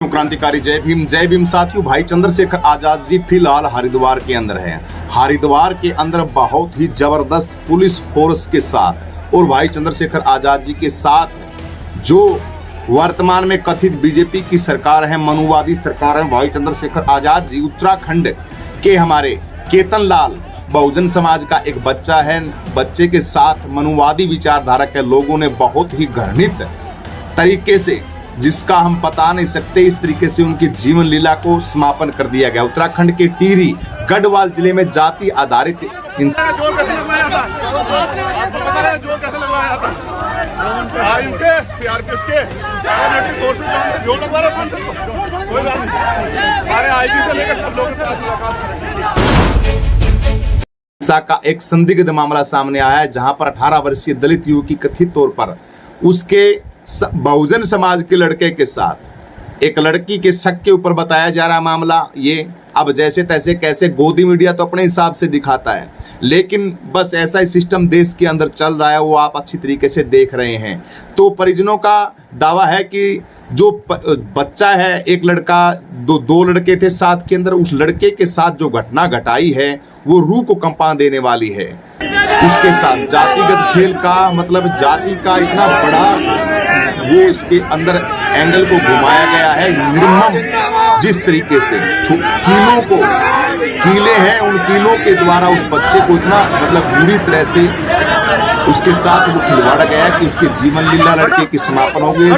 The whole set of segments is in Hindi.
हिंदू क्रांतिकारी जय भीम साथियों। भाई चंद्रशेखर आजाद जी फिलहाल हरिद्वार के अंदर हैं। हरिद्वार के अंदर बहुत ही जबरदस्त पुलिस फोर्स के साथ और भाई चंद्रशेखर आजाद जी के साथ जो वर्तमान में कथित बीजेपी की सरकार है, मनुवादी सरकार है, भाई चंद्रशेखर आजाद जी उत्तराखंड के हमारे केतन लाल बहुजन समाज का एक बच्चा है। बच्चे के साथ मनुवादी विचारधारा के लोगों ने बहुत ही घृणित तरीके से, जिसका हम बता नहीं सकते, इस तरीके से उनकी जीवन लीला को समापन कर दिया गया। उत्तराखंड के टिहरी गढ़वाल जिले में जाति आधारित हिंसा का एक संदिग्ध मामला सामने आया है, जहां पर 18 वर्षीय दलित युवक की कथित तौर पर उसके बहुजन समाज के लड़के के साथ एक लड़की के शक के ऊपर बताया जा रहा मामला। ये अब जैसे तैसे कैसे गोदी मीडिया तो अपने हिसाब से दिखाता है, लेकिन बस ऐसा ही सिस्टम देश के अंदर चल रहा है, वो आप अच्छी तरीके से देख रहे हैं। तो परिजनों का दावा है कि जो बच्चा है, एक लड़का, दो लड़के थे साथ के अंदर, उस लड़के के साथ जो घटना घटाई है वो रूह को कंपा देने वाली है। उसके साथ जातिगत खेल का मतलब जाति का इतना बड़ा वो इसके अंदर एंगल को घुमाया गया है। निर्मम जिस तरीके से कीलों को कीले हैं, उन कीलों के द्वारा उस बच्चे को इतना मतलब बुरी तरह से उसके साथ वो खिलवाड़ा गया कि उसके जीवन लीला लड़के की समापन हो गई।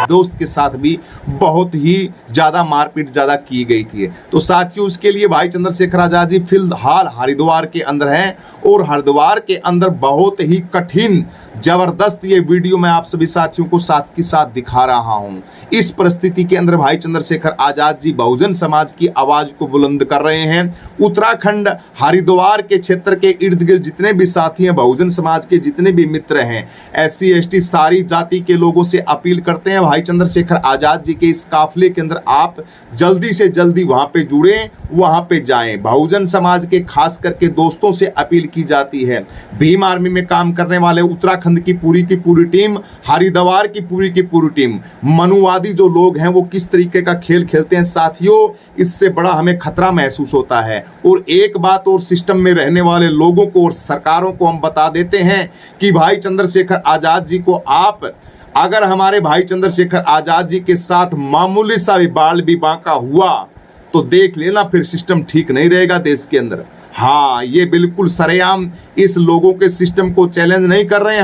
दोस्त के साथ भी बहुत ही ज्यादा मारपीट ज्यादा की गई थी। तो साथियों, उसके लिए भाई चंद्रशेखर आजाद जी फिलहाल हरिद्वार के अंदर हैं और हरिद्वार के अंदर बहुत ही कठिन जबरदस्त ये वीडियो मैं आप सभी साथियों को साथ के साथ दिखा रहा हूं। इस परिस्थिति के अंदर भाई चंद्रशेखर आजाद जी बहुजन समाज की आवाज को बुलंद कर रहे हैं। उत्तराखंड हरिद्वार के क्षेत्र के इर्द गिर्द जितने भी साथी हैं, बहुजन समाज के जितने भी मित्र हैं, SC ST सारी जाति के लोगों से अपील करते हैं, भाई चंद्रशेखर आजाद जी के इस काफिले के अंदर आप जल्दी से जल्दी वहां पे जुड़ें, वहां पे जाएं। बहुजन समाज के खास करके दोस्तों से अपील की जाती है। भीम आर्मी में काम करने वाले उत्तराखंड की पूरी टीम, हरिद्वार की पूरी टीम, मनुवादी जो लोग हैं वो किस तरीके का खेल खेलते हैं साथियों, इससे बड़ा हमें खतरा महसूस होता है। और एक बात और सिस्टम में रहने वाले लोगों को और सरकारों को हम बता देते हैं कि भाई चंद्रशेखर आजाद जी को आप, अगर हमारे भाई चंद्रशेखर आजाद जी के साथ मामूली सा भी बाल भी बांका हुआ तो देख लेना, फिर सिस्टम ठीक नहीं रहेगा देश के अंदर। हाँ, ये बिल्कुल सरेआम इस लोगों के सिस्टम को चैलेंज नहीं कर रहे हैं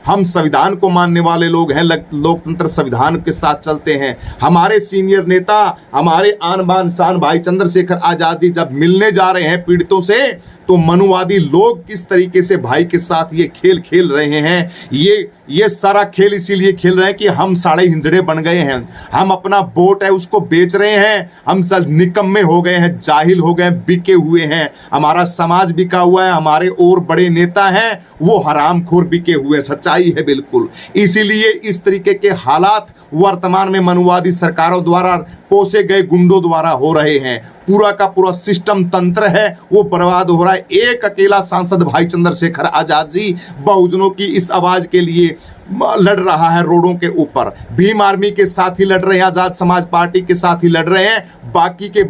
हम संविधान को मानने वाले लोग हैं, लोकतंत्र संविधान के साथ चलते हैं। हमारे सीनियर नेता, हमारे आन बान शान भाई चंद्रशेखर आजाद जी जब मिलने जा रहे हैं पीड़ितों से, तो मनुवादी लोग किस तरीके से भाई के साथ ये खेल खेल रहे हैं, ये सारा खेल इसीलिए खेल रहे हैं कि हम साढ़े हिंजड़े बन गए हैं, हम अपना वोट है उसको बेच रहे हैं, हम सब निकम्मे हो गए हैं, जाहिल हो गए, बिके हुए हैं, हमारा समाज बिका हुआ है, हमारे और बड़े नेता हैं वो हरामखोर बिके हुए, सच्चाई है बिल्कुल। इसीलिए इस तरीके के हालात वर्तमान में मनुवादी सरकारों द्वारा पोसे गए गुंडों द्वारा हो रहे हैं। पूरा का पूरा सिस्टम तंत्र है वो बर्बाद हो रहा है। एक अकेला सांसद भाई चंद्रशेखर आजाद जी बहुजनों की इस आवाज के लिए लड़ रहा है रोडों के ऊपर। भीम आर्मी के साथ ही लड़ रहे हैं, आजाद समाज पार्टी के साथ ही लड़ रहे हैं, बाकी के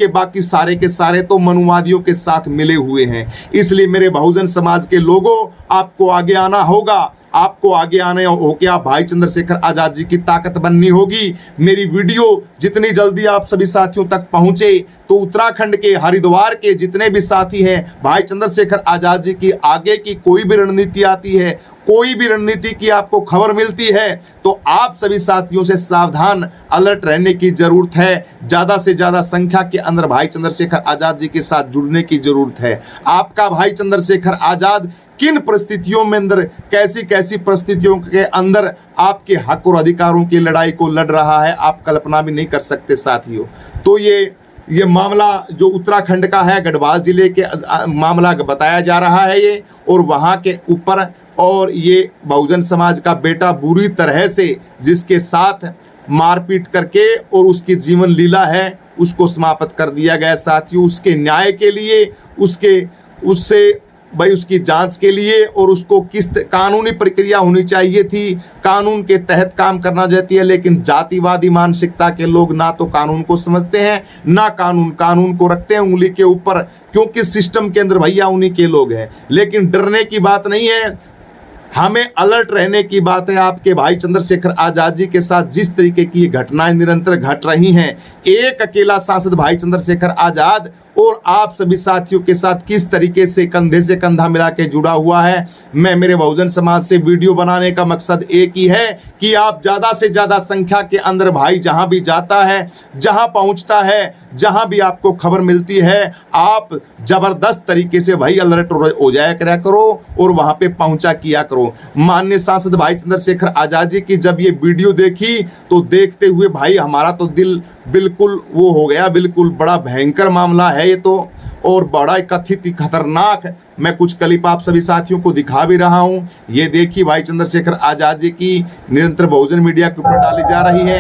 बाकी सारे के सारे तो मनुवादियों के साथ मिले हुए हैं। इसलिए मेरे बहुजन समाज के लोगों, आपको आगे आना होगा, आपको आगे आने होके आप भाई चंद्रशेखर आजाद जी की ताकत बननी होगी। मेरी वीडियो जितनी जल्दी आप सभी साथियों तक पहुंचे, तो उत्तराखंड के हरिद्वार के जितने भी साथी हैं, भाई चंद्रशेखर आजाद जी की आगे की कोई भी रणनीति आती है, कोई भी रणनीति की आपको खबर मिलती है, तो आप सभी साथियों से सावधान अलर्ट रहने की जरूरत है। ज्यादा से ज्यादा संख्या के अंदर भाई चंद्रशेखर आजाद जी के साथ जुड़ने की जरूरत है। आपका भाई चंद्रशेखर आजाद किन परिस्थितियों में अंदर, कैसी परिस्थितियों के अंदर आपके हक और अधिकारों की लड़ाई को लड़ रहा है, आप कल्पना भी नहीं कर सकते साथियों। तो ये मामला जो उत्तराखंड का है, गढ़वाल जिले के मामला बताया जा रहा है ये, और वहां के ऊपर, और ये बहुजन समाज का बेटा बुरी तरह से जिसके साथ मारपीट करके और उसकी जीवन लीला है उसको समाप्त कर दिया गया साथियों। उसके न्याय के लिए, उससे भाई उसकी जांच के लिए और उसको किस कानूनी प्रक्रिया होनी चाहिए थी, कानून के तहत काम करना चाहती है। लेकिन जातिवादी मानसिकता के लोग ना तो कानून को समझते हैं, ना कानून को रखते हैं उंगली के ऊपर, क्योंकि सिस्टम के अंदर भैया उन्हीं के लोग हैं। लेकिन डरने की बात नहीं है, हमें अलर्ट रहने की बात है। आपके भाई चंद्रशेखर आजाद जी के साथ जिस तरीके की ये घटनाएं निरंतर घट रही हैं, एक अकेला सांसद भाई चंद्रशेखर आजाद और आप सभी साथियों के साथ किस तरीके से कंधे से कंधा मिला के जुड़ा हुआ है। मैं मेरे बहुजन समाज से वीडियो बनाने का मकसद एक ही है कि आप ज्यादा से ज्यादा संख्या के अंदर भाई जहां भी जाता है, जहां पहुंचता है, जहां भी आपको खबर मिलती है, आप जबरदस्त तरीके से भाई अलर्ट हो जाया करा करो और वहां पे पहुंचा किया करो। माननीय सांसद भाई चंद्रशेखर आजाद जी की जब ये वीडियो देखी तो देखते हुए भाई हमारा तो दिल बिल्कुल वो हो गया, बिल्कुल बड़ा भयंकर मामला है ये तो, और बड़ा कथित खतरनाक। मैं कुछ क्लिप आप सभी साथियों को दिखा भी रहा हूं। ये देखिए भाई चंद्रशेखर आजाद जी की निरंतर बहुजन मीडिया के ऊपर डाली जा रही है।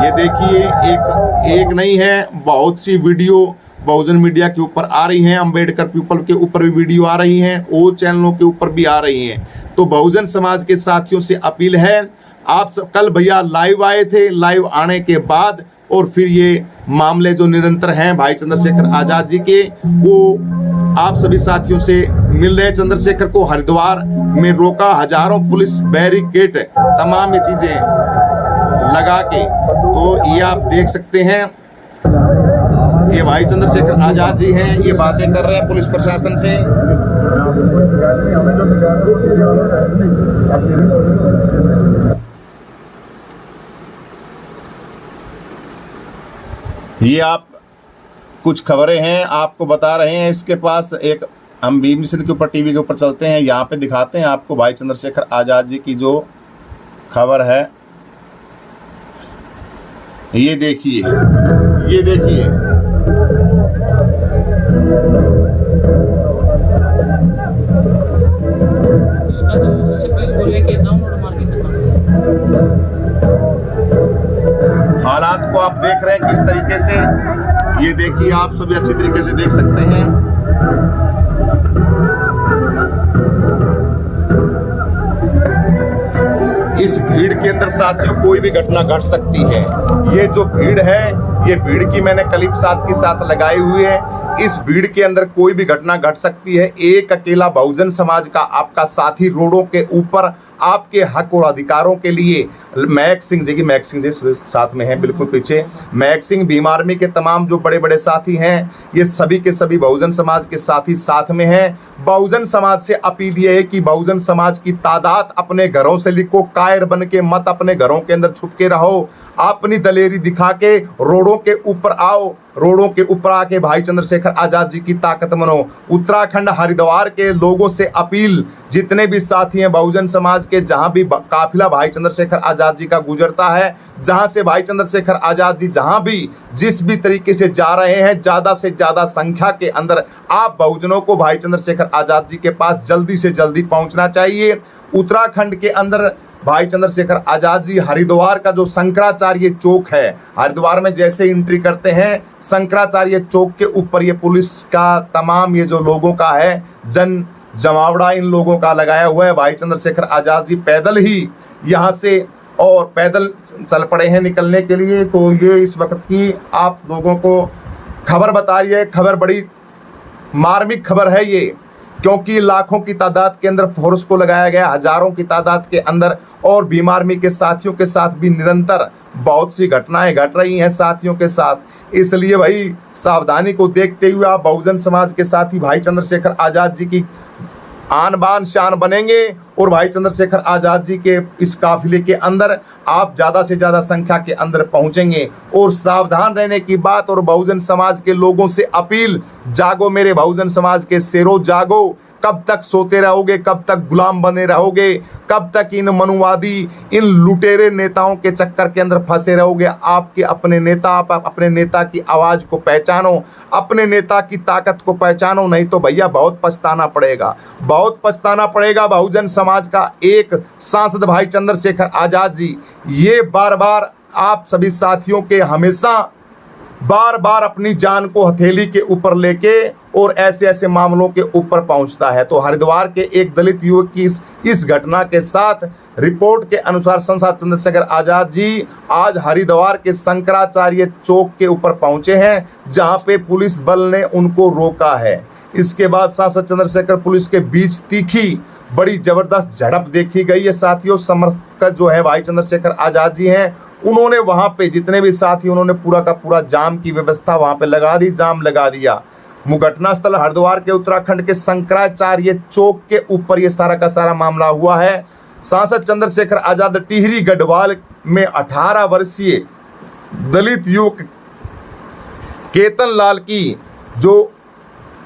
ये देखिए एक नहीं है, बहुत सी वीडियो बहुजन मीडिया के ऊपर आ रही हैं। अंबेडकर पीपल के ऊपर भी वीडियो आ रही हैं और चैनलों के ऊपर भी आ रही हैं। तो बहुजन समाज के साथियों से अपील है, आप सब कल भैया लाइव आए थे, लाइव आने के बाद और फिर ये मामले जो निरंतर हैं भाई चंद्रशेखर आजाद जी के, वो आप सभी साथियों से मिल रहे। चंद्रशेखर को हरिद्वार में रोका, हजारों पुलिस बैरिकेड, तमाम ये चीजें लगा के, तो ये आप देख सकते हैं। ये भाई चंद्रशेखर आजाद जी हैं, ये बातें कर रहे हैं पुलिस प्रशासन से। ये आप कुछ खबरें हैं आपको बता रहे हैं। इसके पास एक हम बी मिशन के ऊपर टीवी के ऊपर चलते हैं, यहाँ पे दिखाते हैं आपको भाई चंद्रशेखर आजाद जी की जो खबर है। ये देखिए, ये देखिए, हालात को आप देख रहे हैं किस तरीके से। ये देखिए, आप सभी अच्छी तरीके से देख सकते हैं। इस भीड़ के अंदर साथियों कोई भी घटना घट सकती है। ये जो भीड़ है, ये भीड़ की मैंने क्लिप साथ के साथ लगाई हुई है। इस भीड़ के अंदर कोई भी घटना घट सकती है। एक अकेला बहुजन समाज का आपका साथी रोडों के ऊपर आपके हक और अधिकारों के लिए, महक सिंह जी की, महक सिंह जी साथ में हैं बिल्कुल पीछे, महक सिंह भीम आर्मी के तमाम जो बड़े बड़े साथी हैं, ये सभी के सभी बहुजन समाज के साथी साथ में हैं। बहुजन समाज से अपील ये है कि बहुजन समाज की तादाद अपने घरों से लिखो, कायर बन के मत अपने घरों के अंदर छुप के रहो, अपनी दलेरी दिखा के रोडों के ऊपर आओ, रोडों के ऊपर आके भाई चंद्रशेखर आजाद जी की ताकत मनो। उत्तराखंड हरिद्वार के लोगों से अपील, जितने भी साथी हैं बहुजन समाज के, जहां भी काफिला भाई चंद्रशेखर आजाद जी का गुजरता है, जहां से भाई चंद्रशेखर आजाद जी जहां भी जिस भी तरीके से जा रहे हैं, ज्यादा से ज्यादा संख्या के अंदर आप बहुजनों को भाई चंद्रशेखर आजाद जी के पास जल्दी से जल्दी पहुंचना चाहिए। उत्तराखंड के अंदर भाई चंद्रशेखर आजाद जी, हरिद्वार का जो शंकराचार्य चौक है, हरिद्वार में जैसे एंट्री करते हैं शंकराचार्य चौक के ऊपर ये पुलिस का तमाम ये जो लोगों का है जन जमावड़ा इन लोगों का लगाया हुआ है। भाई चंद्रशेखर आजाद जी पैदल ही यहाँ से और पैदल चल पड़े हैं निकलने के लिए। तो ये इस वक्त की आप लोगों को खबर बता रही है। खबर बड़ी मार्मिक खबर है ये, क्योंकि लाखों की तादाद के अंदर फोर्स को लगाया गया, हजारों की तादाद के अंदर, और भीम आर्मी के साथियों के साथ भी निरंतर बहुत सी घटनाएं घट रही हैं साथियों के साथ। इसलिए भाई सावधानी को देखते हुए आप बहुजन समाज के साथी भाई चंद्रशेखर आजाद जी की आन बान शान बनेंगे और भाई चंद्रशेखर आजाद जी के इस काफिले के अंदर आप ज्यादा से ज्यादा संख्या के अंदर पहुंचेंगे। और सावधान रहने की बात और बहुजन समाज के लोगों से अपील, जागो मेरे बहुजन समाज के शेरों, जागो। कब तक सोते रहोगे, कब तक गुलाम बने रहोगे, कब तक इन मनुवादी, इन लुटेरे नेताओं के चक्कर के अंदर फंसे रहोगे। आपके अपने नेता, आप अपने नेता की आवाज को पहचानो, अपने नेता की ताकत को पहचानो, नहीं तो भैया बहुत पछताना पड़ेगा, बहुत पछताना पड़ेगा। बहुजन समाज का एक सांसद भाई चंद्रशेखर आजाद जी ये बार बार आप सभी साथियों के हमेशा बार बार अपनी जान को हथेली के ऊपर लेके और ऐसे ऐसे मामलों के ऊपर पहुंचता है। तो हरिद्वार के एक दलित युवक की इस घटना के साथ रिपोर्ट के अनुसार सांसद चंद्रशेखर आजाद जी आज हरिद्वार के शंकराचार्य चौक के ऊपर पहुंचे हैं, जहां पे पुलिस बल ने उनको रोका है। इसके बाद सांसद चंद्रशेखर पुलिस के बीच तीखी बड़ी जबरदस्त झड़प देखी गई है। साथियों, समर्थक जो है भाई चंद्रशेखर आजाद जी हैं, उन्होंने वहां पे जितने भी साथी उन्होंने पूरा का पूरा जाम की व्यवस्था वहां पे लगा दी, जाम लगा दिया। घटना स्थल हरिद्वार के उत्तराखंड के शंकराचार्य चौक के ऊपर ये सारा का सारा मामला हुआ है। सांसद चंद्रशेखर आजाद टिहरी गढ़वाल में 18 वर्षीय दलित युवक केतन लाल की जो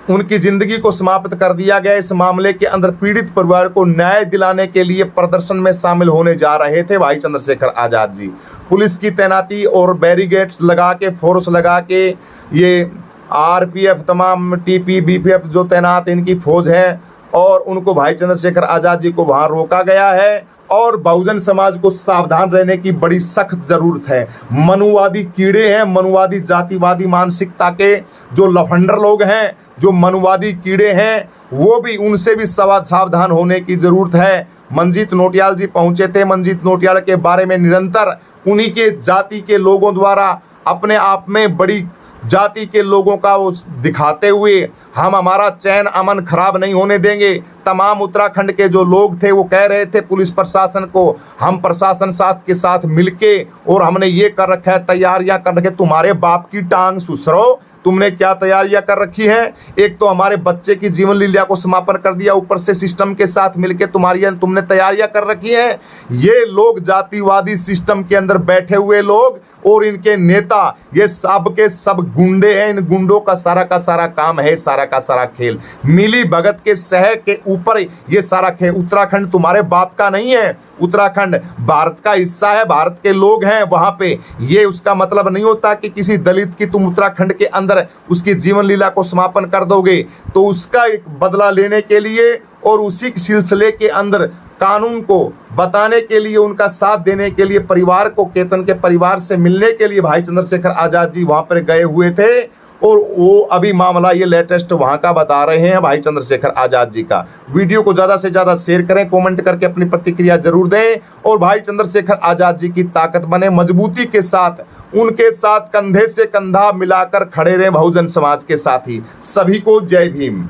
उनकी जिंदगी को समाप्त कर दिया गया, इस मामले के अंदर पीड़ित परिवार को न्याय दिलाने के लिए प्रदर्शन में शामिल होने जा रहे थे भाई चंद्रशेखर आजाद जी। पुलिस की तैनाती और बैरिकेड लगा के, फोर्स लगा के, ये आरपीएफ तमाम टीपी बीपीएफ जो तैनात इनकी फौज है, और उनको भाई चंद्रशेखर आजाद जी को वहां रोका गया है। और बहुजन समाज को सावधान रहने की बड़ी सख्त जरूरत है। मनुवादी कीड़े हैं, मनुवादी जातिवादी मानसिकता के जो लफंडर लोग हैं, जो मनुवादी कीड़े हैं, वो भी उनसे भी सावधान होने की जरूरत है। मनजीत नोटियाल जी पहुंचे थे। मनजीत नोटियाल के बारे में निरंतर उन्हीं के जाति के लोगों द्वारा अपने आप में बड़ी जाति के लोगों का वो दिखाते हुए हम हमारा चैन अमन खराब नहीं होने देंगे। तमाम उत्तराखंड के जो लोग थे वो कह रहे थे पुलिस प्रशासन को, हम प्रशासन साथ के साथ मिलके और हमने ये कर रखा है, तैयारियां कर रखे। तुम्हारे बाप की टांग सुसरो, तुमने क्या तैयारियां कर रखी है? एक तो हमारे बच्चे की जीवन लीला को समापन कर दिया, ऊपर से सिस्टम के साथ मिलके तुमने तैयारियां कर रखी है। ये लोग जातिवादी सिस्टम के अंदर बैठे हुए लोग और इनके नेता, ये सब के सब गुंडे हैं। इन गुंडों का सारा काम है, सारा का सारा खेल मिली भगत के शहर के ऊपर ये सारा खेल। उत्तराखंड तुम्हारे बाप का नहीं है, उत्तराखंड भारत का हिस्सा है, भारत के लोग हैं वहां पे। ये उसका मतलब नहीं होता कि किसी दलित की तुम उत्तराखंड के अंदर उसकी जीवन लीला को समापन कर दोगे। तो उसका एक बदला लेने के लिए और उसी सिलसिले के अंदर कानून को बताने के लिए, उनका साथ देने के लिए, परिवार को, केतन के परिवार से मिलने के लिए भाई चंद्रशेखर आजाद जी वहां पर गए हुए थे। और वो अभी मामला ये लेटेस्ट वहां का बता रहे हैं भाई चंद्रशेखर आजाद जी का। वीडियो को ज्यादा से ज्यादा शेयर करें, कमेंट करके अपनी प्रतिक्रिया जरूर दें और भाई चंद्रशेखर आजाद जी की ताकत बने, मजबूती के साथ उनके साथ कंधे से कंधा मिलाकर खड़े रहें बहुजन समाज के साथी। सभी को जय भीम।